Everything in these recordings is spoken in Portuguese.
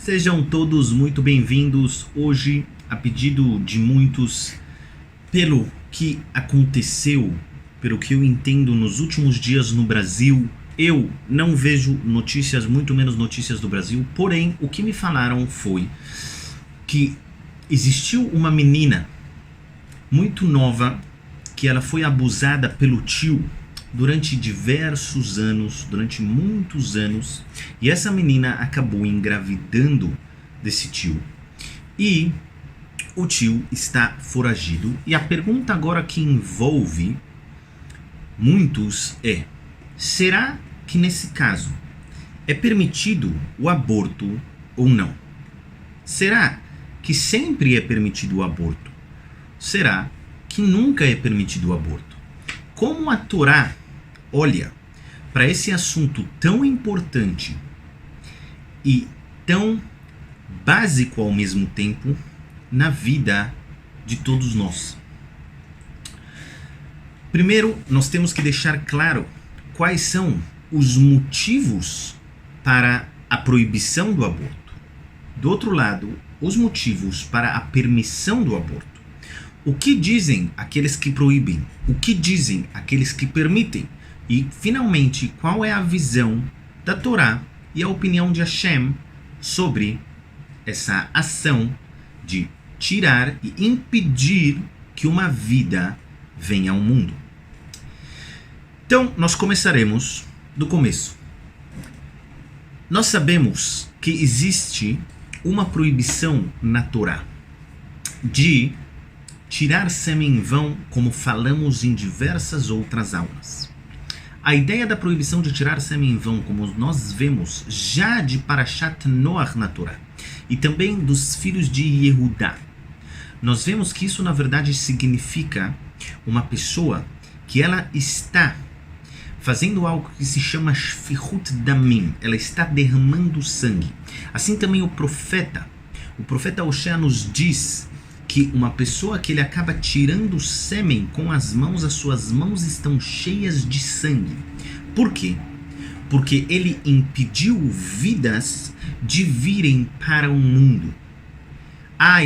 Sejam todos muito bem-vindos. Hoje, a pedido de muitos, pelo que aconteceu, pelo que eu entendo nos últimos dias no Brasil, eu não vejo notícias, muito menos notícias do Brasil, porém, o que me falaram foi que existiu uma menina muito nova que ela foi abusada pelo tio durante diversos anos, durante muitos anos, e essa menina acabou engravidando desse tio. E o tio está foragido. E a pergunta agora que envolve muitos é: será que nesse caso é permitido o aborto ou não? Será que sempre é permitido o aborto? Será que nunca é permitido o aborto? Como a Torá olha para esse assunto tão importante e tão básico ao mesmo tempo na vida de todos nós? Primeiro, nós temos que deixar claro quais são os motivos para a proibição do aborto. Do outro lado, os motivos para a permissão do aborto. O que dizem aqueles que proíbem? O que dizem aqueles que permitem? E, finalmente, qual é a visão da Torá e a opinião de Hashem sobre essa ação de tirar e impedir que uma vida venha ao mundo? Então, nós começaremos do começo. Nós sabemos que existe uma proibição na Torá de tirar sêmen em vão, como falamos em diversas outras aulas. A ideia da proibição de tirar sêmen em vão, como nós vemos já de Parashat Noach na Torá, e também dos filhos de Yehudá, nós vemos que isso na verdade significa uma pessoa que ela está fazendo algo que se chama Shfichut Damim, ela está derramando sangue. Assim também o profeta Oshea nos diz que uma pessoa que ele acaba tirando sêmen com as mãos, as suas mãos estão cheias de sangue. Por quê? Porque ele impediu vidas de virem para o mundo.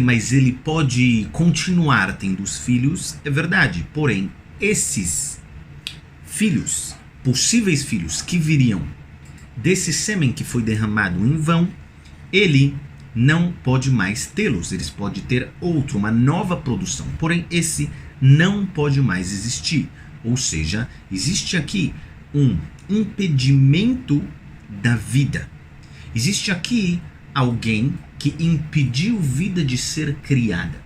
Mas ele pode continuar tendo os filhos, é verdade. Porém, esses filhos, possíveis filhos que viriam desse sêmen que foi derramado em vão, ele não pode mais tê-los. Eles podem ter outro, uma nova produção. Porém, esse não pode mais existir. Ou seja, existe aqui um impedimento da vida. Existe aqui alguém que impediu vida de ser criada.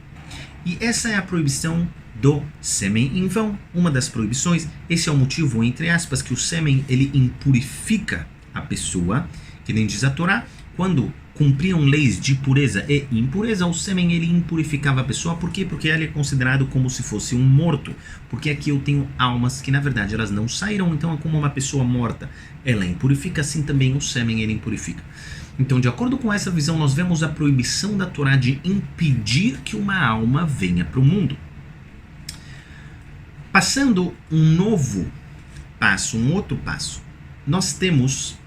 E essa é a proibição do sêmen em vão. Uma das proibições, esse é o motivo, entre aspas, que o sêmen ele impurifica a pessoa, que nem diz a Torá, quando cumpriam leis de pureza e impureza, o sêmen ele impurificava a pessoa. Por quê? Porque ele é considerado como se fosse um morto. Porque aqui eu tenho almas que na verdade elas não saíram, então é como uma pessoa morta. Ela impurifica, assim também o sêmen ele impurifica. Então, de acordo com essa visão, nós vemos a proibição da Torá de impedir que uma alma venha para o mundo. Passando um novo passo, um outro passo, nós temos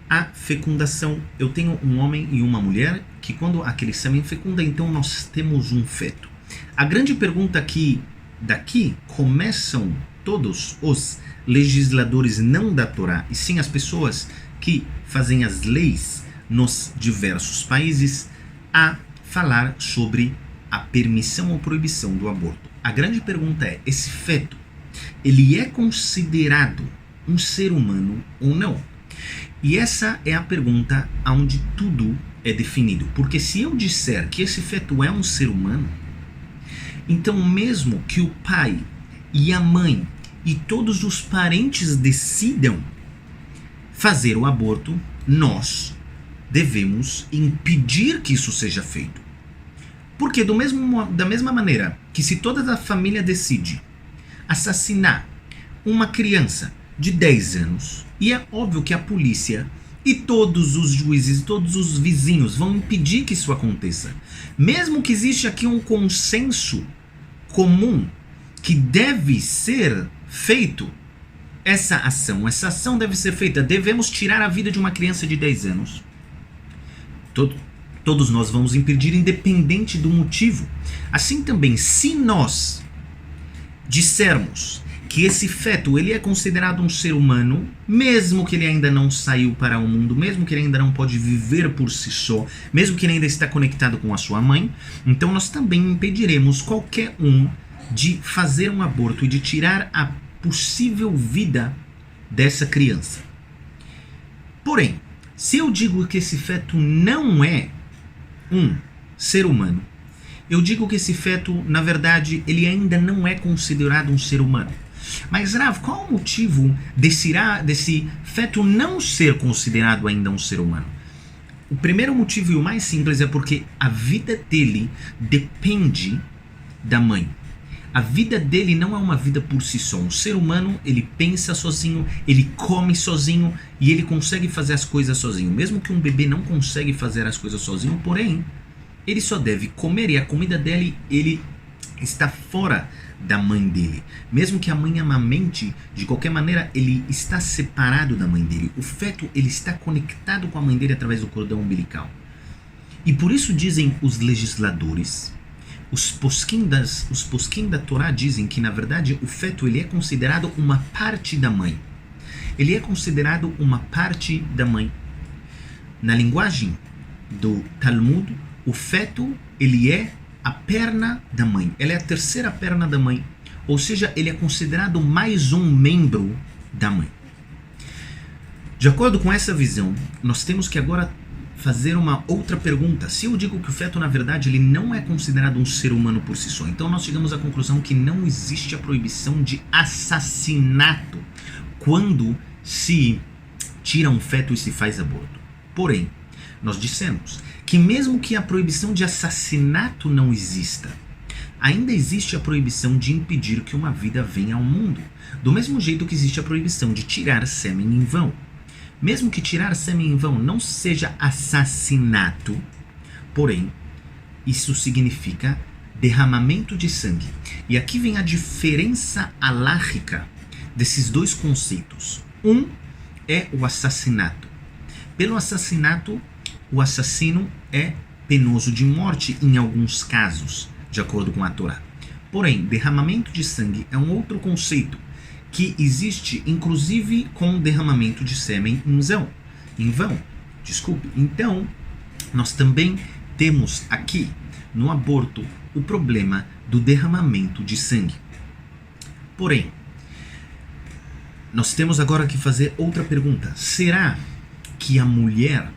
a fecundação. Eu tenho um homem e uma mulher que quando aquele sêmen fecunda, então nós temos um feto. A grande pergunta aqui, daqui começam todos os legisladores não da Torá, e sim as pessoas que fazem as leis nos diversos países, a falar sobre a permissão ou proibição do aborto. A grande pergunta é: esse feto, ele é considerado um ser humano ou não? E essa é a pergunta onde tudo é definido. Porque se eu disser que esse feto é um ser humano, então mesmo que o pai e a mãe e todos os parentes decidam fazer o aborto, nós devemos impedir que isso seja feito. Porque da mesma maneira que se toda a família decide assassinar uma criança de 10 anos, e é óbvio que a polícia e todos os juízes, todos os vizinhos vão impedir que isso aconteça. Mesmo que existe aqui um consenso comum que deve ser feito essa ação deve ser feita, devemos tirar a vida de uma criança de 10 anos. Todos nós vamos impedir, independente do motivo. Assim também, se nós dissermos que esse feto ele é considerado um ser humano, mesmo que ele ainda não saiu para o mundo, mesmo que ele ainda não pode viver por si só, mesmo que ele ainda está conectado com a sua mãe, então nós também impediremos qualquer um de fazer um aborto e de tirar a possível vida dessa criança. Porém, se eu digo que esse feto não é um ser humano, eu digo que esse feto, na verdade, ele ainda não é considerado um ser humano. Mas, Rav, qual o motivo desse feto não ser considerado ainda um ser humano? O primeiro motivo e o mais simples é porque a vida dele depende da mãe. A vida dele não é uma vida por si só. Um ser humano, ele pensa sozinho, ele come sozinho e ele consegue fazer as coisas sozinho. Mesmo que um bebê não consegue fazer as coisas sozinho, porém, ele só deve comer e a comida dele, ele está fora da mãe dele. Mesmo que a mãe amamente, de qualquer maneira, ele está separado da mãe dele. O feto, ele está conectado com a mãe dele através do cordão umbilical. E por isso dizem os legisladores, os posquim da Torá dizem que, na verdade, o feto ele é considerado uma parte da mãe. Ele é considerado uma parte da mãe. Na linguagem do Talmud, o feto ele é a perna da mãe. Ela é a terceira perna da mãe. Ou seja, ele é considerado mais um membro da mãe. De acordo com essa visão, nós temos que agora fazer uma outra pergunta. Se eu digo que o feto, na verdade, ele não é considerado um ser humano por si só, então nós chegamos à conclusão que não existe a proibição de assassinato quando se tira um feto e se faz aborto. Porém, nós dissemos que mesmo que a proibição de assassinato não exista, ainda existe a proibição de impedir que uma vida venha ao mundo. Do mesmo jeito que existe a proibição de tirar sêmen em vão. Mesmo que tirar sêmen em vão não seja assassinato, porém, isso significa derramamento de sangue. E aqui vem a diferença halárrica desses dois conceitos. Um é o assassinato. Pelo assassinato, o assassino é penoso de morte em alguns casos, de acordo com a Torá. Porém, derramamento de sangue é um outro conceito que existe, inclusive, com derramamento de sêmen em vão. Então, nós também temos aqui, no aborto, o problema do derramamento de sangue. Porém, nós temos agora que fazer outra pergunta. Será que a mulher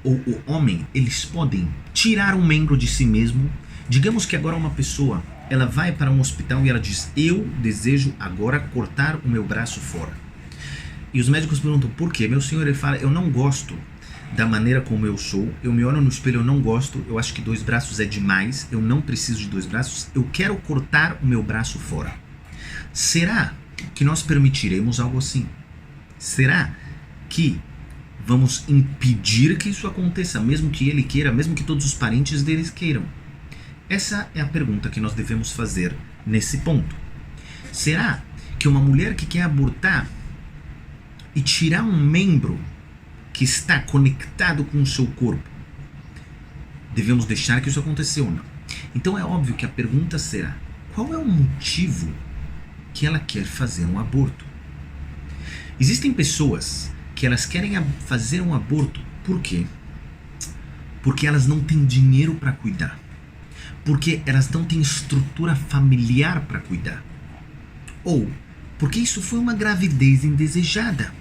ou o homem, eles podem tirar um membro de si mesmo? Digamos que agora uma pessoa, ela vai para um hospital e ela diz: eu desejo agora cortar o meu braço fora. E os médicos perguntam: por quê? Meu senhor, ele fala: eu não gosto da maneira como eu sou, eu me olho no espelho, eu não gosto, eu acho que 2 braços é demais, eu não preciso de 2 braços, eu quero cortar o meu braço fora. Será que nós permitiremos algo assim? Será que vamos impedir que isso aconteça, mesmo que ele queira, mesmo que todos os parentes deles queiram? Essa é a pergunta que nós devemos fazer nesse ponto. Será que uma mulher que quer abortar e tirar um membro que está conectado com o seu corpo, devemos deixar que isso aconteça ou não? Então é óbvio que a pergunta será: qual é o motivo que ela quer fazer um aborto? Existem pessoas que elas querem fazer um aborto, por quê? Porque elas não têm dinheiro para cuidar. Porque elas não têm estrutura familiar para cuidar. Ou porque isso foi uma gravidez indesejada.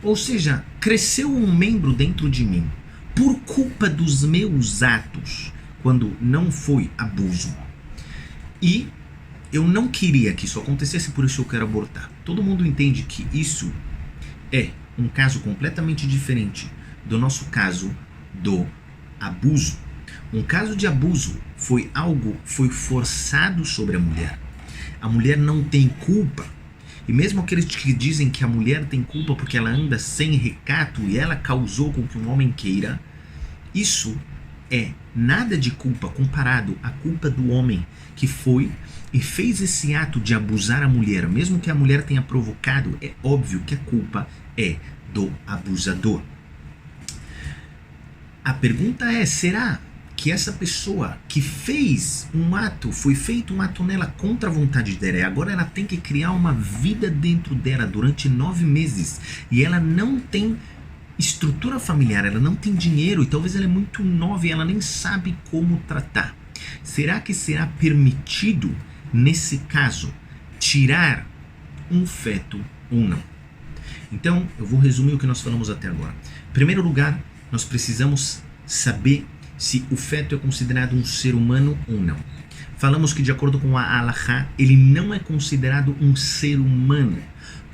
Ou seja, cresceu um membro dentro de mim por culpa dos meus atos, quando não foi abuso. E eu não queria que isso acontecesse, por isso eu quero abortar. Todo mundo entende que isso é um caso completamente diferente do nosso caso do abuso. Um caso de abuso foi forçado sobre a mulher. A mulher não tem culpa. E mesmo aqueles que dizem que a mulher tem culpa porque ela anda sem recato e ela causou com que um homem queira, isso é nada de culpa comparado à culpa do homem que foi e fez esse ato de abusar a mulher. Mesmo que a mulher tenha provocado, é óbvio que a culpa é do abusador. A pergunta é, será que essa pessoa que fez um ato, foi feito um ato nela contra a vontade dela, e agora ela tem que criar uma vida dentro dela durante 9 meses, e ela não tem estrutura familiar, ela não tem dinheiro, e talvez ela é muito nova e ela nem sabe como tratar. Será que será permitido, nesse caso, tirar um feto ou não? Então, eu vou resumir o que nós falamos até agora. Em primeiro lugar, nós precisamos saber se o feto é considerado um ser humano ou não. Falamos que, de acordo com a Halachá, ele não é considerado um ser humano.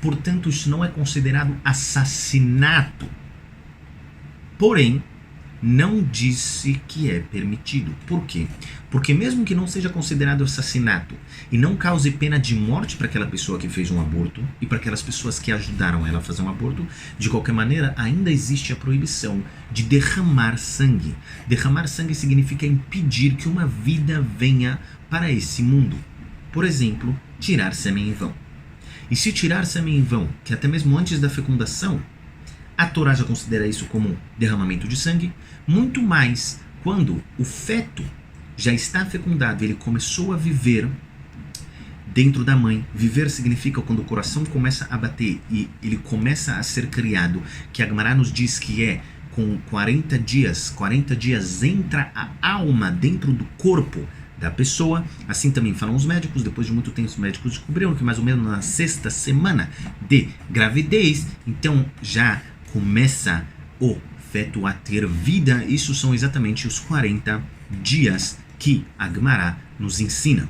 Portanto, isso não é considerado assassinato. Porém, não disse que é permitido. Por quê? Porque mesmo que não seja considerado assassinato e não cause pena de morte para aquela pessoa que fez um aborto e para aquelas pessoas que ajudaram ela a fazer um aborto, de qualquer maneira, ainda existe a proibição de derramar sangue. Derramar sangue significa impedir que uma vida venha para esse mundo. Por exemplo, tirar sêmen em vão. E se tirar sêmen em vão, que até mesmo antes da fecundação, a Torá já considera isso como derramamento de sangue, muito mais quando o feto já está fecundado, ele começou a viver dentro da mãe. Viver significa quando o coração começa a bater e ele começa a ser criado, que a Gemara nos diz que é com 40 dias entra a alma dentro do corpo da pessoa. Assim também falam os médicos. Depois de muito tempo os médicos descobriram que mais ou menos na 6ª semana de gravidez, então já começa o feto a ter vida. Isso são exatamente os 40 dias que a Gemara nos ensina.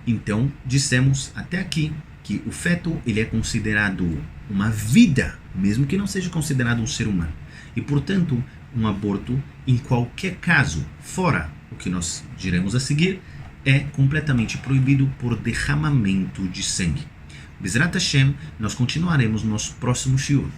Então, dissemos até aqui que o feto ele é considerado uma vida, mesmo que não seja considerado um ser humano. E, portanto, um aborto, em qualquer caso, fora o que nós diremos a seguir, é completamente proibido por derramamento de sangue. Bezrat Hashem, nós continuaremos no nosso próximo shiur.